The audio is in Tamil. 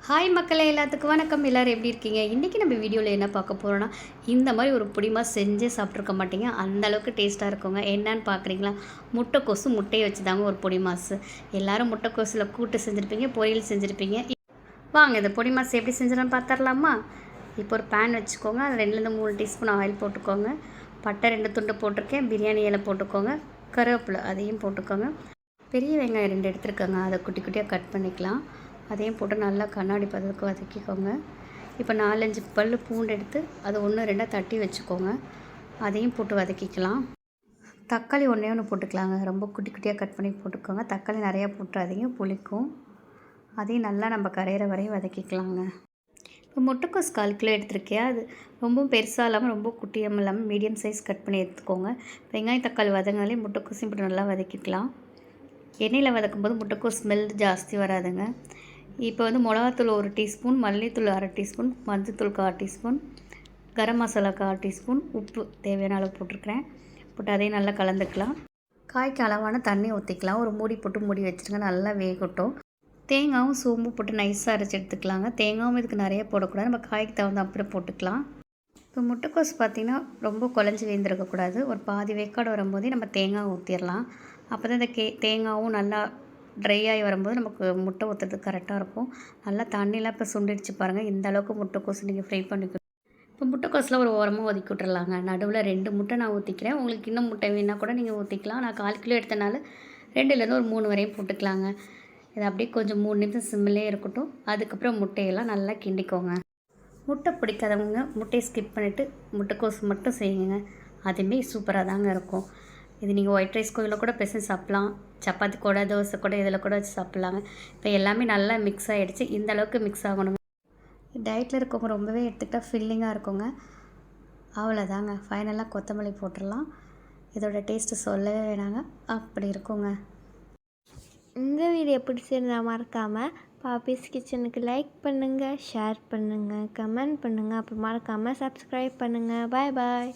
ஹாய் மக்களே, எல்லாத்துக்கும் வணக்கம். எல்லோரும் எப்படி இருக்கீங்க? இன்றைக்கி நம்ம வீடியோவில் என்ன பார்க்க போகிறோன்னா, இந்த மாதிரி ஒரு புடிமா செஞ்சே சாப்பிட்ருக்க மாட்டீங்க. அந்தளவுக்கு டேஸ்ட்டாக இருக்குங்க. என்னன்னு பார்க்குறீங்களா? முட்டைக்கோசு முட்டையை வச்சு தாங்க ஒரு பொடி மாஸு. எல்லோரும் முட்டைக்கோசில் கூட்டு செஞ்சுருப்பீங்க, பொரியல் செஞ்சுருப்பீங்க. வாங்க இந்த பொடி மாஸ் எப்படி செஞ்சிடலான்னு பார்த்துடலாமா? இப்போ ஒரு பேன் வச்சுக்கோங்க. அது 2-3 டீஸ்பூன் ஆயில் போட்டுக்கோங்க. பட்டை 2 துண்டு போட்டிருக்கேன். பிரியாணி இலை போட்டுக்கோங்க. கருவேப்பிலை அதையும் போட்டுக்கோங்க. பெரிய வெங்காயம் 2 எடுத்துருக்கோங்க. அதை குட்டி குட்டியாக கட் பண்ணிக்கலாம். அதையும் போட்டு நல்லா கண்ணாடி பதத்துக்கு வதக்கிக்கோங்க. இப்போ 4-5 பல் பூண்டு எடுத்து அது 1-2 தட்டி வச்சுக்கோங்க. அதையும் போட்டு வதக்கிக்கலாம். தக்காளி 1 போட்டுக்கலாங்க. ரொம்ப குட்டி குட்டியாக கட் பண்ணி போட்டுக்கோங்க. தக்காளி நிறையா போட்டுறாதீங்க, புளிக்கும். அதையும் நல்லா நம்ம கரையிற வரையும் வதக்கிக்கலாங்க. இப்போ முட்டைக்கோஸ் 1/4 கிலோ எடுத்துருக்கேன். அது ரொம்ப பெருசாக இல்லாமல் ரொம்ப குட்டியாக இல்லாமல் மீடியம் சைஸ் கட் பண்ணி எடுத்துக்கோங்க. வெங்காயம் தக்காளி வதங்கினாலே முட்டைக்கோஸையும் போட்டு நல்லா வதக்கிக்கலாம். எண்ணெயில் வதக்கும்போது முட்டைக்கோஸ் ஸ்மெல் ஜாஸ்தி வராதுங்க. இப்போ மிளகாத்தூள் 1 டீஸ்பூன், மல்லித்தூள் 1/2 டீஸ்பூன், மஞ்சத்தூள் 1/4 டீஸ்பூன், கரம் மசாலா 1/4 டீஸ்பூன், உப்பு தேவையான அளவு போட்டிருக்கிறேன். போட்டு அதையும் நல்லா கலந்துக்கலாம். காய்க்கு அளவான தண்ணி ஊற்றிக்கலாம். ஒரு மூடி போட்டு மூடி வச்சுருங்க, நல்லா வேகட்டும். தேங்காயும் சோம்பு போட்டு நைஸாக அரைச்சி எடுத்துக்கலாங்க. தேங்காயும் இதுக்கு நிறைய போடக்கூடாது, நம்ம காய்க்கு தகுந்த அப்புறம் போட்டுக்கலாம். இப்போ முட்டைக்கோஸ் பார்த்திங்கன்னா ரொம்ப குழஞ்சி வேந்திருக்கக்கூடாது. ஒரு பாதி வேக்காடு வரும்போதே நம்ம தேங்காய் ஊற்றிடலாம். அப்போ தான் இந்த தேங்காயும் நல்லா ட்ரை ஆகி வரும்போது நமக்கு முட்டை ஊற்றுறதுக்கு கரெக்டாக இருக்கும். நல்லா தண்ணிலாம் இப்போ சுண்டிடுச்சு பாருங்கள். இந்த அளவுக்கு முட்டைக்கோஸ் நீங்கள் ஃப்ரை பண்ணிக்கணும். இப்போ முட்டைக்கோஸில் ஒரு ஓரமாக ஒதுக்கி விட்டுறலாங்க. நடுவில் 2 முட்டை நான் ஊற்றிக்கிறேன். உங்களுக்கு இன்னும் முட்டை வேணால் கூட நீங்கள் ஊற்றிக்கலாம். நான் 1/4 கிலோ எடுத்தனால 2லேருந்து ஒரு 3 வரையும் போட்டுக்கலாங்க. இது அப்படியே கொஞ்சம் 3 நிமிஷம் சிம்மிலே இருக்கட்டும். அதுக்கப்புறம் முட்டையெல்லாம் நல்லா கிண்டிக்கோங்க. முட்டை பிடிக்காதவங்க முட்டையை ஸ்கிப் பண்ணிவிட்டு முட்டைக்கோஸ் மட்டும் செய்யுங்க. அதுவுமே சூப்பராக தாங்க இருக்கும். இது நீங்கள் ஒயிட் ரைஸ் கோயிலில் கூட பெசஞ்சு சாப்பிட்லாம். சப்பாத்தி கூட, தோசை கூட, இதில் கூட வச்சு சாப்பிட்லாங்க. இப்போ எல்லாமே நல்லா மிக்ஸ் ஆகிடுச்சு. இந்த அளவுக்கு மிக்ஸ் ஆகணுங்க. டயட்டில் இருக்கவங்க ரொம்பவே எடுத்துக்கிட்டால் ஃபில்லிங்காக இருக்குங்க. அவ்வளோதாங்க. ஃபைனலாக கொத்தமல்லி போட்டுடலாம். இதோட டேஸ்ட்டு சொல்லவே வேணாங்க, அப்படி இருக்குங்க. இந்த வீடியோ பிடிச்சிருந்தா மறக்காமல் பாப்பீஸ் கிச்சனுக்கு லைக் பண்ணுங்கள், ஷேர் பண்ணுங்கள், கமெண்ட் பண்ணுங்கள். அப்புறம் மறக்காமல் சப்ஸ்கிரைப் பண்ணுங்கள். பாய் பாய்.